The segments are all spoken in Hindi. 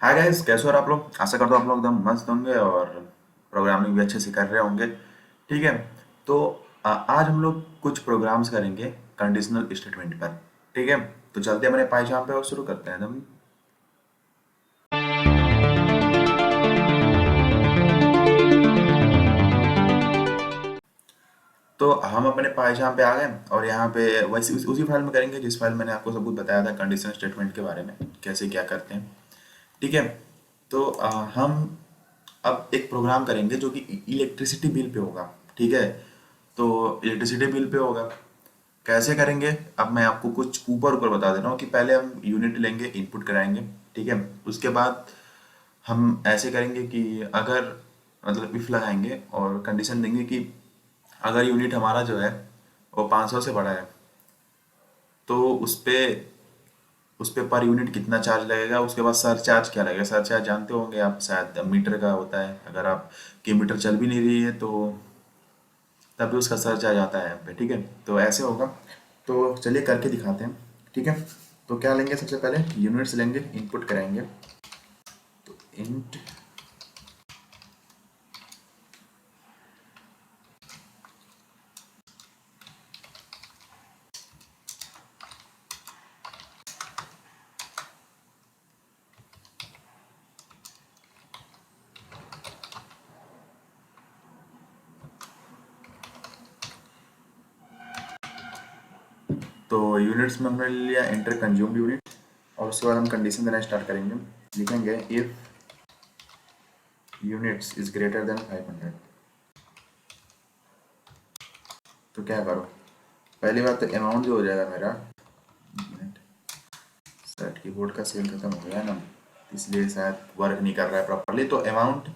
हाय गाइस, कैसे हो आप लोग? आशा करता हूँ आप लोग एकदम मस्त होंगे और प्रोग्रामिंग भी अच्छे से कर रहे होंगे। ठीक है। तो आज हम लोग कुछ प्रोग्राम्स करेंगे कंडीशनल स्टेटमेंट पर। ठीक है। तो चलते हैं अपने पाइथन पे और शुरू करते हैं हम। तो हम अपने पाइथन पे आ गए और यहाँ पे वैसे उसी फाइल में करेंगे जिस फाइल मैंने आपको सब कुछ बताया था कंडीशनल स्टेटमेंट के बारे में, कैसे क्या करते हैं। ठीक है। तो हम अब एक प्रोग्राम करेंगे जो कि इलेक्ट्रिसिटी बिल पे होगा। ठीक है। तो इलेक्ट्रिसिटी बिल पे होगा, कैसे करेंगे अब मैं आपको कुछ ऊपर ऊपर बता दे रहा हूँ कि पहले हम यूनिट लेंगे, इनपुट कराएंगे। ठीक है। उसके बाद हम ऐसे करेंगे कि अगर मतलब इफ लगाएंगे और कंडीशन देंगे कि अगर यूनिट हमारा जो है वो 500 से बड़ा है तो उस पे पर यूनिट कितना चार्ज लगेगा। उसके बाद सर चार्ज क्या लगेगा। सर चार्ज जानते होंगे आप, शायद मीटर का होता है। अगर आप की मीटर चल भी नहीं रही है तो तब भी उसका सर चार्ज आता है यहाँ पे। ठीक है। तो ऐसे होगा। तो चलिए करके दिखाते हैं। ठीक है। तो क्या लेंगे, सबसे पहले यूनिट्स लेंगे, इनपुट कराएंगे। तो इंट तो यूनिट्स में हमने ले लिया इंटर कंज्यूम्ड यूनिट। और उसके बाद हम कंडीशन देना स्टार्ट करेंगे। लिखेंगे if units is greater than 500। तो क्या करो, पहली बात तो अमाउंट जो हो जाएगा मेरा, शायद कीबोर्ड का सेल खत्म हो गया है ना, इसलिए शायद वर्क नहीं कर रहा है प्रॉपरली। तो अमाउंट,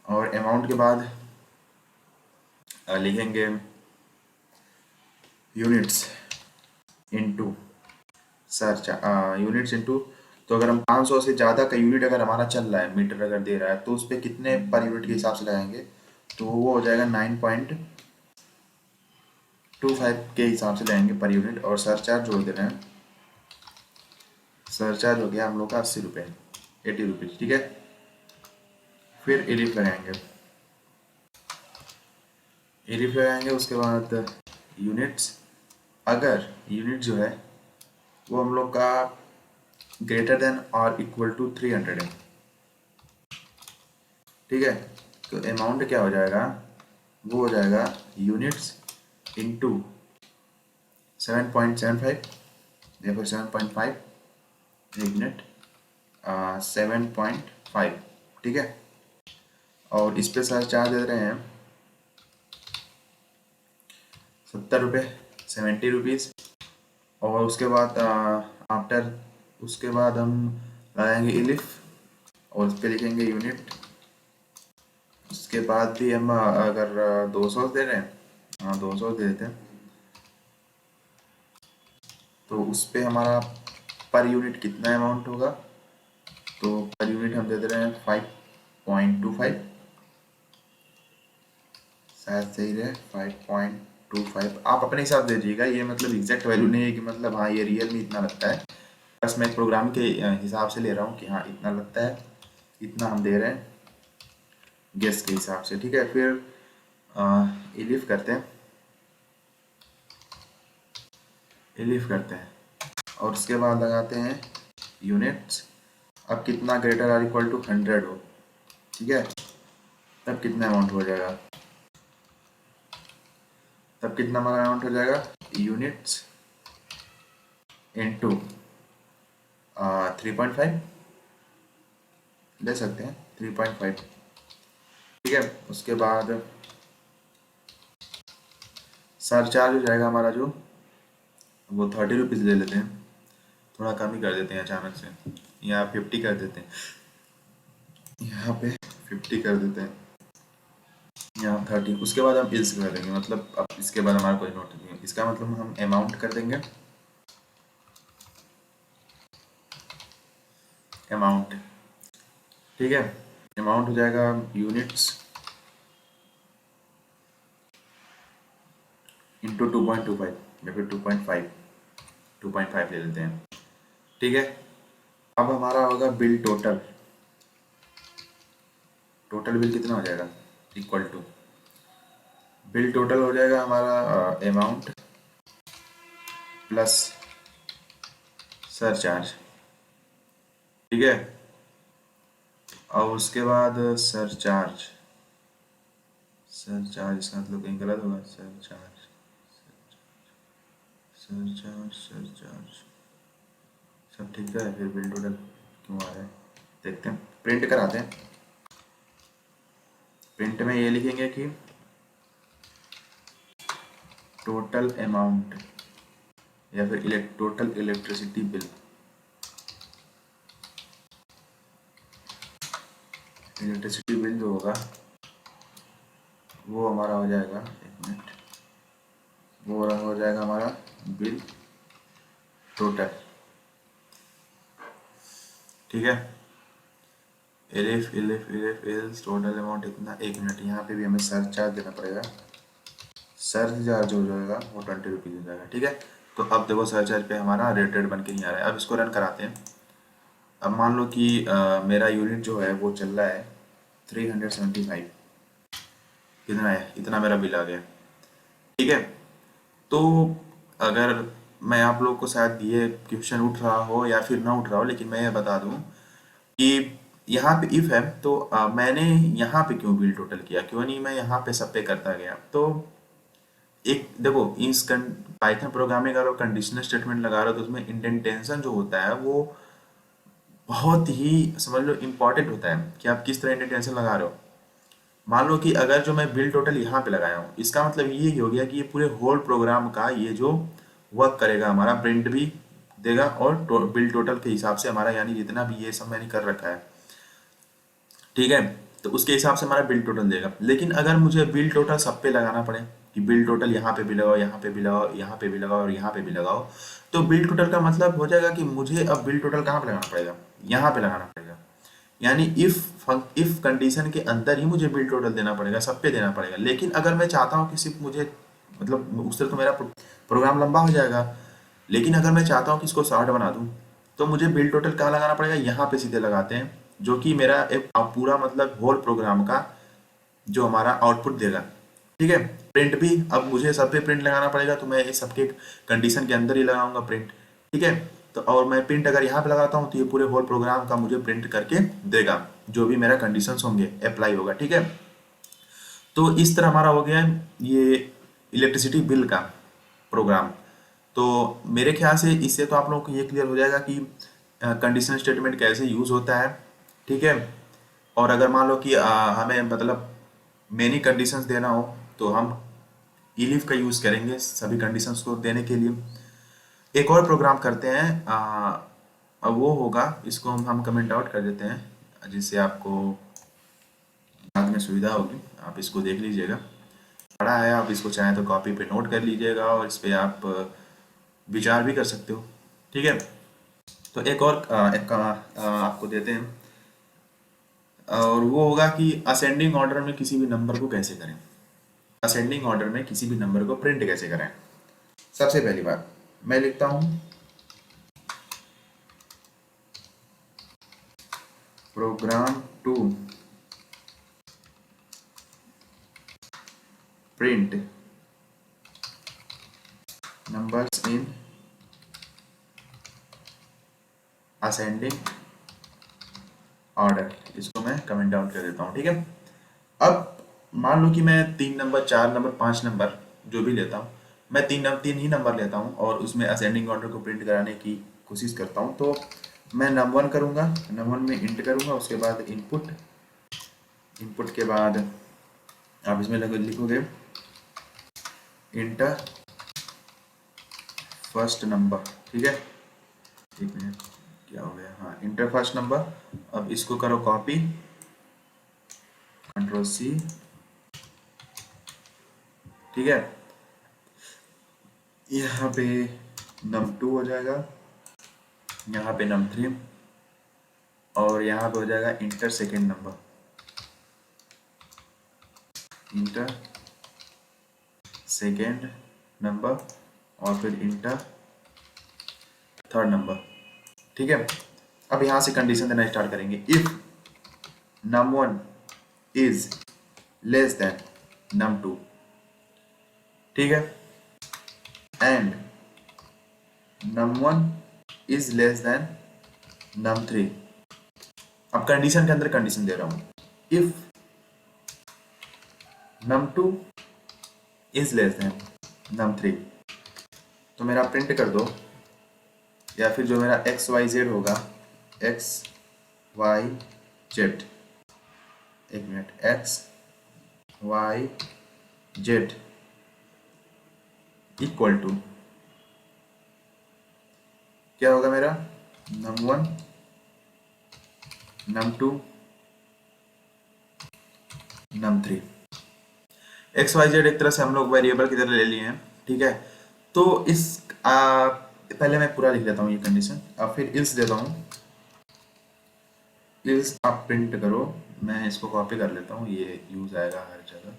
और अमाउंट के बाद लिखेंगे units into sir units into. तो अगर हम 500 से ज़्यादा का यूनिट अगर हमारा चल रहा है, मीटर अगर दे रहा है, तो उस पर कितने पर यूनिट के हिसाब से लगाएंगे। तो वो हो जाएगा 9.25 के हिसाब से लगाएंगे पर यूनिट। और सरचार्ज जोड़ दे रहे हैं। सरचार्ज हो गया हम लोग का 80 रुपये, 80 रुपीज़। ठीक है। फिर एलिफ लगाएंगे, एलिफ लगाएंगे। उसके बाद यूनिट्स, अगर यूनिट जो है वो हम लोग का ग्रेटर देन और इक्वल टू 300 है। ठीक है। तो अमाउंट क्या हो जाएगा, वो हो जाएगा यूनिट्स इंटू 7.75 या फिर 7.5, एक मिनट, 7.5। ठीक है। और इस पे सर चार्ज दे रहे हैं 70 रुपये, 70 रुपीज़। और उसके बाद आफ्टर, उसके बाद हम लगाएंगे इलिफ और उस पर लिखेंगे यूनिट। उसके बाद भी हम अगर 200 दे रहे हैं, हाँ 200 दे देते हैं, तो उस पर हमारा पर यूनिट कितना अमाउंट होगा। तो पर यूनिट हम दे दे रहे हैं 5.25, शायद सही रहे 5.25। आप अपने हिसाब से दीजिएगा, ये मतलब एग्जैक्ट वैल्यू नहीं है कि मतलब हाँ ये रियल में इतना लगता है। बस मैं प्रोग्राम के हिसाब से ले रहा हूँ कि हाँ इतना लगता है, इतना हम दे रहे हैं गेस के हिसाब से। ठीक है। फिर इलिफ करते हैं, इलिफ करते हैं और उसके बाद लगाते हैं यूनिट्स। अब कितना ग्रेटर आर इक्वल टू 100 हो। ठीक है। तब कितना अमाउंट हो जाएगा, तब कितना हमारा अमाउंट हो जाएगा, यूनिट्स इनटू 3.5 ले सकते हैं, 3.5। ठीक है। उसके बाद सरचार्ज हो जाएगा हमारा जो, वो 30 रुपीज़ ले लेते हैं, थोड़ा कम ही कर देते हैं अचानक से। यहाँ 50 कर देते हैं, यहाँ पे 50 कर देते हैं, यहाँ 30। उसके बाद हम इल्स कर देंगे, मतलब अब इसके बाद हमारा कोई नोट नहीं है। इसका मतलब हम अमाउंट कर देंगे, अमाउंट। ठीक है। अमाउंट हो जाएगा यूनिट्स इंटू 2.25 या फिर 2.5, 2.5 ले लेते हैं। ठीक है। अब हमारा होगा बिल टोटल। टोटल बिल कितना हो जाएगा, इक्वल टू बिल टोटल हो जाएगा हमारा अमाउंट प्लस सरचार्ज, ठीक है। और उसके बाद सरचार्ज, सरचार्ज इसका मतलब कहीं गलत होगा, सरचार्ज सरचार्ज सरचार्ज सब ठीक है। फिर बिल टोटल क्यों आ रहा है, देखते हैं, प्रिंट कराते हैं। प्रिंट में ये लिखेंगे कि टोटल अमाउंट या फिर total electricity bill, electricity bill जो होगा वो हमारा हो जाएगा, एक मिनट, वो हो जाएगा हमारा बिल टोटल, ठीक है। इलेफ इलेफ इलेफ इल्स टोटल अमाउंट इतना, एक मिनट, यहाँ पे भी हमें सर्च चार्ज देना पड़ेगा। सर्च चार्ज हो जाएगा वो 20 रुपीज़ हो जाएगा, ठीक है। तो अब देखो सर्च चार्ज पे हमारा रेटेड बन के नहीं आ रहा है। अब इसको रन कराते हैं। अब मान लो कि मेरा यूनिट जो है वो चल रहा है 375, कितना है, इतना मेरा बिल आ गया, ठीक है। तो अगर मैं आप लोग को शायद ये क्वेश्चन उठ रहा हो या फिर ना उठ रहा हो, लेकिन मैं ये बता दूं कि यहाँ पे इफ है तो मैंने यहाँ पे क्यों बिल टोटल किया, क्यों नहीं मैं यहाँ पे सब पे करता गया। तो एक देखो, इस पाइथन प्रोग्रामिंग अगर कंडीशनल स्टेटमेंट लगा रहे हो तो उसमें इंडेंटेशन जो होता है वो बहुत ही समझ लो इम्पोर्टेंट होता है कि आप किस तरह इंडेंटेशन लगा रहे हो। मान लो कि अगर जो मैं बिल टोटल यहाँ पे लगाया हूँ, इसका मतलब ये हो गया कि ये पूरे होल प्रोग्राम का ये जो वर्क करेगा हमारा, प्रिंट भी देगा और बिल टोटल के हिसाब से हमारा, यानी जितना भी ये सब मैंने कर रखा है, ठीक है, तो उसके हिसाब से हमारा बिल टोटल देगा। लेकिन अगर मुझे बिल टोटल सब पे लगाना पड़े कि बिल टोटल यहाँ पे भी लगाओ, यहाँ पे भी लगाओ, यहाँ पे भी लगाओ और यहाँ पे भी लगाओ, तो बिल टोटल का मतलब हो जाएगा कि मुझे अब बिल टोटल कहाँ पे लगाना पड़ेगा, यहाँ पे लगाना पड़ेगा। यानी इफ कंडीशन के अंदर ही मुझे बिल टोटल देना पड़ेगा, सब पे देना पड़ेगा। लेकिन अगर मैं चाहता हूँ कि सिर्फ मुझे, मतलब उससे तो मेरा प्रोग्राम लंबा हो जाएगा, लेकिन अगर मैं चाहता हूँ कि इसको शॉर्ट बना दूँ तो मुझे बिल टोटल कहाँ लगाना पड़ेगा, यहाँ पे सीधे लगाते हैं, जो कि मेरा एक पूरा मतलब होल प्रोग्राम का जो हमारा आउटपुट देगा, ठीक है। प्रिंट भी अब मुझे सब पे प्रिंट लगाना पड़ेगा, तो मैं इस सबके कंडीशन के अंदर ही लगाऊंगा प्रिंट, ठीक है। तो और मैं प्रिंट अगर यहाँ पे लगाता हूँ तो ये पूरे होल प्रोग्राम का मुझे प्रिंट करके देगा, जो भी मेरा कंडीशंस होंगे अप्लाई होगा, ठीक है। तो इस तरह हमारा हो गया ये इलेक्ट्रिसिटी बिल का प्रोग्राम। तो मेरे ख्याल से इससे तो आप लोगों को ये क्लियर हो जाएगा कि कंडीशनल स्टेटमेंट कैसे यूज़ होता है, ठीक है। और अगर मान लो कि हमें मतलब मेनी कंडीशंस देना हो तो हम इलिफ का यूज़ करेंगे सभी कंडीशंस को देने के लिए। एक और प्रोग्राम करते हैं, अब वो होगा, इसको हम कमेंट आउट कर देते हैं जिससे आपको बाद में सुविधा होगी। आप इसको देख लीजिएगा, पढ़ा है, आप इसको चाहें तो कॉपी पे नोट कर लीजिएगा और इस पे आप विचार भी कर सकते हो, ठीक है। तो एक और आपको देते हैं, और वो होगा कि असेंडिंग ऑर्डर में किसी भी नंबर को कैसे करें, असेंडिंग ऑर्डर में किसी भी नंबर को प्रिंट कैसे करें। सबसे पहली बात मैं लिखता हूँ program to print numbers in ascending order, इसको मैं कमेंट आउट कर देता हूँ, ठीक है। अब मान लो कि मैं 3 नंबर, 4 नंबर, 5 नंबर जो भी लेता हूँ, मैं तीन ही नंबर लेता हूँ और उसमें असेंडिंग ऑर्डर को प्रिंट कराने की कोशिश करता हूँ। तो मैं नंबर 1 करूँगा, नंबर 1 में इंट करूँगा, उसके बाद इनपुट, इनपुट के बाद आप इसमें लिखोगे इंटर फर्स्ट नंबर, ठीक है। एक मिनट, क्या हो गया, हाँ, इंटर फर्स्ट नंबर। अब इसको करो कॉपी, कंट्रोल सी, ठीक है। यहाँ पे num2 हो जाएगा, यहाँ पे num3 और यहाँ पे हो जाएगा inter second number, inter second number और फिर इंटर थर्ड नंबर, ठीक है। अब यहाँ से कंडीशन देना स्टार्ट करेंगे, if num1 is less than num2, ठीक है, and num1 is less than num3। अब कंडीशन के अंदर कंडीशन दे रहा हूं, if num2 is less than num3, तो मेरा प्रिंट कर दो, या फिर जो मेरा एक्स वाई जेड होगा, एक्स वाई जेड, एक minute, X Y Z equal to क्या होगा मेरा, num1 num2 num3। X Y Z एक तरह से हम लोग वेरिएबल की तरह ले लिए हैं, ठीक है। तो इस पहले मैं पूरा लिख लेता हूँ ये कंडीशन, अब फिर इल्स देता हूँ, इल्स आप प्रिंट करो, मैं इसको कॉपी कर लेता हूँ, ये यूज आएगा हर जगह,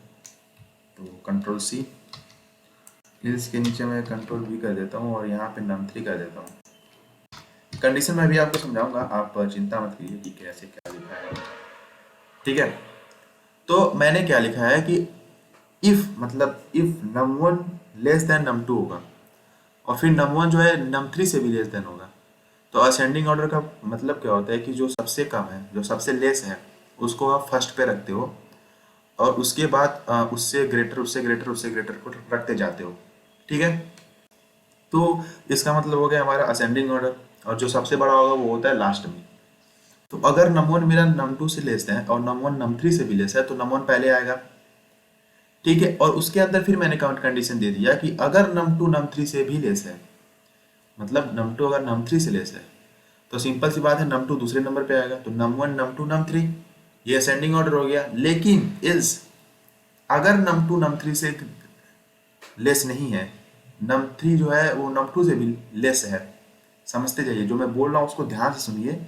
तो कंट्रोल सी, इल्स के नीचे मैं कंट्रोल वी कर देता हूँ और यहाँ पे num3 कर देता हूँ। कंडीशन में भी आपको समझाऊंगा, आप चिंता मत कीजिए कि कैसे क्या लिखा है, ठीक है। तो मैंने क्या लिखा है कि इफ मतलब if num1 less than num2 होगा, और फिर num1 जो है num3 से भी लेस देन होगा। तो असेंडिंग ऑर्डर का मतलब क्या होता है कि जो सबसे कम है, जो सबसे लेस है, उसको आप फर्स्ट पे रखते हो, और उसके बाद उससे ग्रेटर उससे ग्रेटर उससे ग्रेटर को रखते जाते हो, ठीक है। तो इसका मतलब हो गया हमारा असेंडिंग ऑर्डर, और जो सबसे बड़ा होगा वो होता है लास्ट में। तो अगर num1 मेरा num2 से लेस है और num1 num3 से भी लेस है, तो num1 पहले आएगा, ठीक है। और उसके अंदर फिर मैंने कंडीशन दे दिया कि अगर num2 num3 से भी लेस है, मतलब num2 अगर num3 से लेस है, तो सिंपल सी बात है num2 दूसरे नंबर पे आएगा, तो num1 num2 num3, ये असेंडिंग ऑर्डर हो गया। लेकिन इल्स अगर num2 num3 से लेस नहीं है, num3 जो है वो num2 से भी लेस है, समझते जाइए, जो मैं बोल रहा हूँ उसको ध्यान से सुनिए।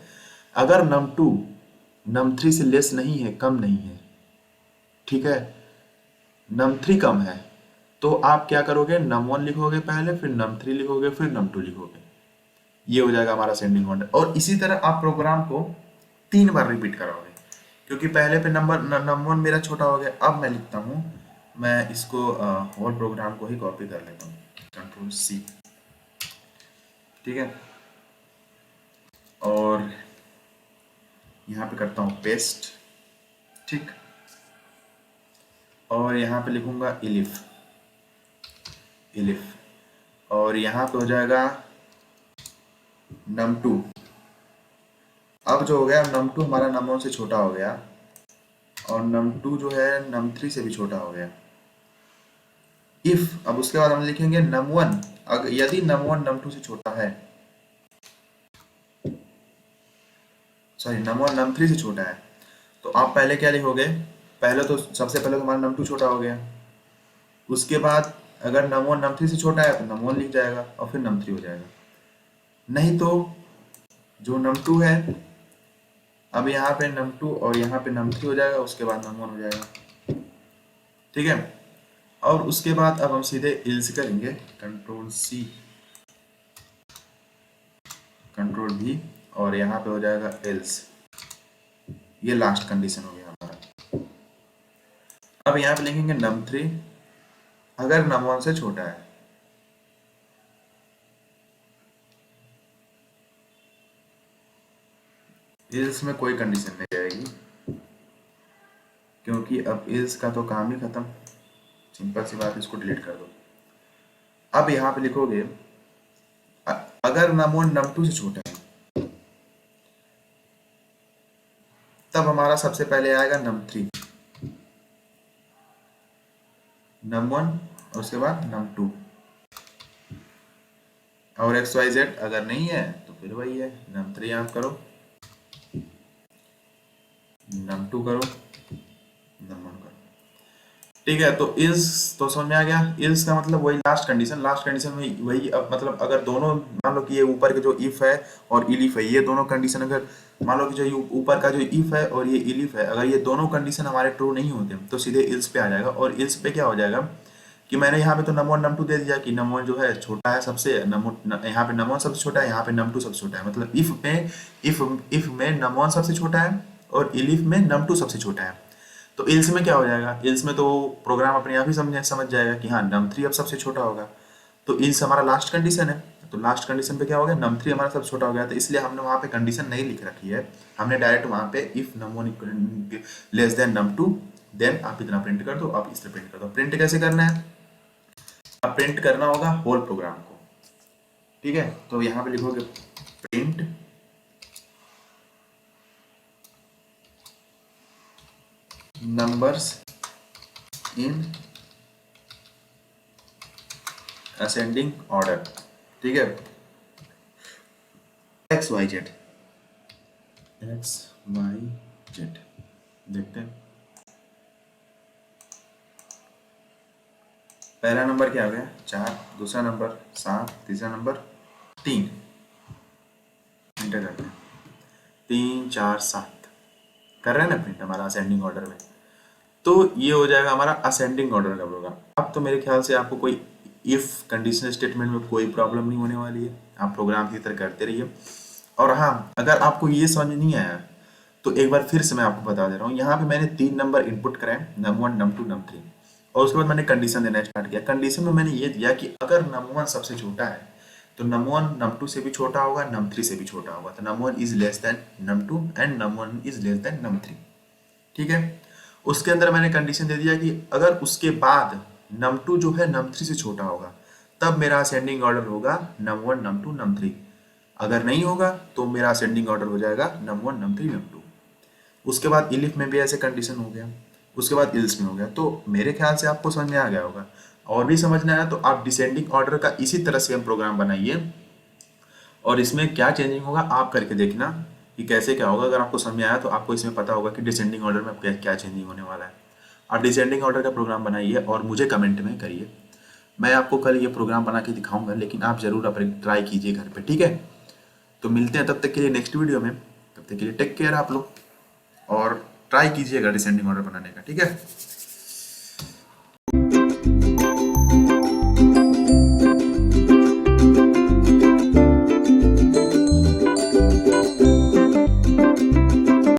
अगर num2 num3 से लेस नहीं है, कम नहीं है, ठीक है, num3 कम है, तो आप क्या करोगे, num1 लिखोगे पहले, फिर num3 लिखोगे, फिर num2 लिखोगे, ये हो जाएगा हमारा असेंडिंग ऑर्डर। और इसी तरह आप प्रोग्राम को 3 बार रिपीट कराओगे, क्योंकि पहले पे num1 मेरा छोटा हो गया। अब मैं लिखता हूँ, मैं इसको और प्रोग्राम को ही कॉपी कर लेता हूँ, कंट्रोल सी, ठीक है, और यहाँ पे करता हूँ पेस्ट, ठीक, और यहाँ पे लिखूंगा इलिफ, इलिफ, और यहाँ पे हो जाएगा num2। अब जो हो गया, num2 हमारा num1 से छोटा हो गया, और num2 जो है num3 से भी छोटा हो गया। इफ, अब उसके बाद हम लिखेंगे num1, अगर यदि num1 num2 से छोटा है, सॉरी num1 num3 से छोटा है, तो आप पहले क्या लिखोगे, पहले तो सबसे पहले तो हमारा num2 छोटा हो गया, उसके बाद अगर num1 num3 से छोटा है तो num1 लिख जाएगा, और फिर num3 हो जाएगा। नहीं तो जो num2 है, अब यहाँ पे num2 और यहाँ पे num3 हो जाएगा, उसके बाद num1 हो जाएगा, ठीक है। और उसके बाद अब हम सीधे इल्स करेंगे, कंट्रोल सी, कंट्रोल भी, और यहाँ पे हो जाएगा एल्स, ये लास्ट कंडीशन हो गया हमारा। अब यहाँ पे लिखेंगे num3 अगर num1 से छोटा है, इल्स में कोई कंडीशन नहीं आएगी, क्योंकि अब इल्स का तो काम ही खत्म, सिंपल सी बात, इसको डिलीट कर दो। अब यहाँ पे लिखोगे अगर num1 num2 से छोटा है, तब हमारा सबसे पहले आएगा num3, num1 और उसके बाद num2, और एक्स वाई जेड अगर नहीं है तो फिर वही है, num3 आप करो, num2 करो, num1 करो, ठीक है। तो इल्स तो समझ में आ गया, इल्स का मतलब वही लास्ट कंडीशन, लास्ट कंडीशन में वही, अब मतलब अगर दोनों, मान लो कि ये ऊपर के जो इफ है और इलिफ है, ये दोनों कंडीशन, अगर मान लो कि जो ये ऊपर का जो इफ है और ये इलिफ है, अगर ये दोनों कंडीशन हमारे ट्रू नहीं होते, तो सीधे इल्स पे आ जाएगा। और इल्स पे क्या हो जाएगा कि मैंने यहाँ पे तो num1 num2 दे दिया कि num1 जो है छोटा है सबसे, यहाँ पे num1 सबसे छोटा है, यहाँ पे num2 सबसे छोटा है, मतलब इफ में num1 सबसे छोटा है और इलिफ में num2 सबसे छोटा है। तो इल्स में क्या हो जाएगा, इल्स में तो प्रोग्राम अपने आप ही समझ जाएगा कि हाँ num3 अब सबसे छोटा होगा। तो इल्स हमारा लास्ट कंडीशन है, तो लास्ट कंडीशन पे क्या हो गया, num3 हमारा सबसे छोटा हो गया, तो इसलिए हमने वहाँ पे कंडीशन नहीं लिख रखी है, हमने डायरेक्ट वहाँ पे if num1 less than num2 then आप इतना प्रिंट कर दो, आप इस तरह प्रिंट कर दो। प्रिंट कैसे करना है, अब प्रिंट करना होगा होल प्रोग्राम को, ठीक है। तो यहाँ पे लिखोगे print numbers in ascending order, ठीक है, X Y Z, X Y Z. देखते हैं पहला नंबर क्या आ गया 4, दूसरा नंबर 7, तीसरा नंबर 3, इंटर करते हैं 3 4 7, कर रहे हैं ना प्रिंट हमारा असेंडिंग ऑर्डर में। तो ये हो जाएगा हमारा असेंडिंग ऑर्डर का प्रोग्राम। अब तो मेरे ख्याल से आपको कोई इफ कंडीशनल स्टेटमेंट में कोई प्रॉब्लम नहीं होने वाली है, आप प्रोग्राम की तरह करते रहिए। और हाँ, अगर आपको ये समझ नहीं आया तो एक बार फिर से मैं आपको बता दे रहा हूँ, यहाँ पे मैंने 3 नंबर इनपुट कराए num1 num2 num3, और उसके बाद मैंने कंडीशन देना स्टार्ट किया। कंडीशन में मैंने ये दिया कि अगर num1 सबसे छोटा है तो num1 num2 से भी छोटा होगा, num3 से भी छोटा होगा, तो num1 is less than num2 and num1 is less than num3, ठीक है। उसके अंदर मैंने कंडीशन दे दिया कि अगर उसके बाद num2 जो है num3 से छोटा होगा तब मेरा असेंडिंग ऑर्डर होगा num1 num2 num3, अगर नहीं होगा तो मेरा असेंडिंग ऑर्डर हो जाएगा num1 num3 num2। उसके बाद इलिफ में भी ऐसे कंडीशन हो गया, उसके बाद इल्स में हो गया। तो मेरे ख्याल से आपको समझ में आ गया होगा, और भी समझना है तो आप डिसेंडिंग ऑर्डर का इसी तरह से हम प्रोग्राम बनाइए, और इसमें क्या चेंजिंग होगा आप करके देखना कि कैसे क्या होगा। अगर आपको समझ में आया तो आपको इसमें पता होगा कि डिसेंडिंग ऑर्डर में क्या क्या चेंजिंग होने वाला है। आप डिसेंडिंग ऑर्डर का प्रोग्राम बनाइए और मुझे कमेंट में करिए। मैं आपको कल ये प्रोग्राम बना के दिखाऊंगा, लेकिन आप जरूर अपने ट्राई कीजिए घर पे, ठीक है। तो मिलते हैं तब तक के लिए नेक्स्ट वीडियो में, तब तक के लिए टेक केयर आप लोग, और ट्राई कीजिएगा डिसेंडिंग ऑर्डर बनाने का, ठीक है।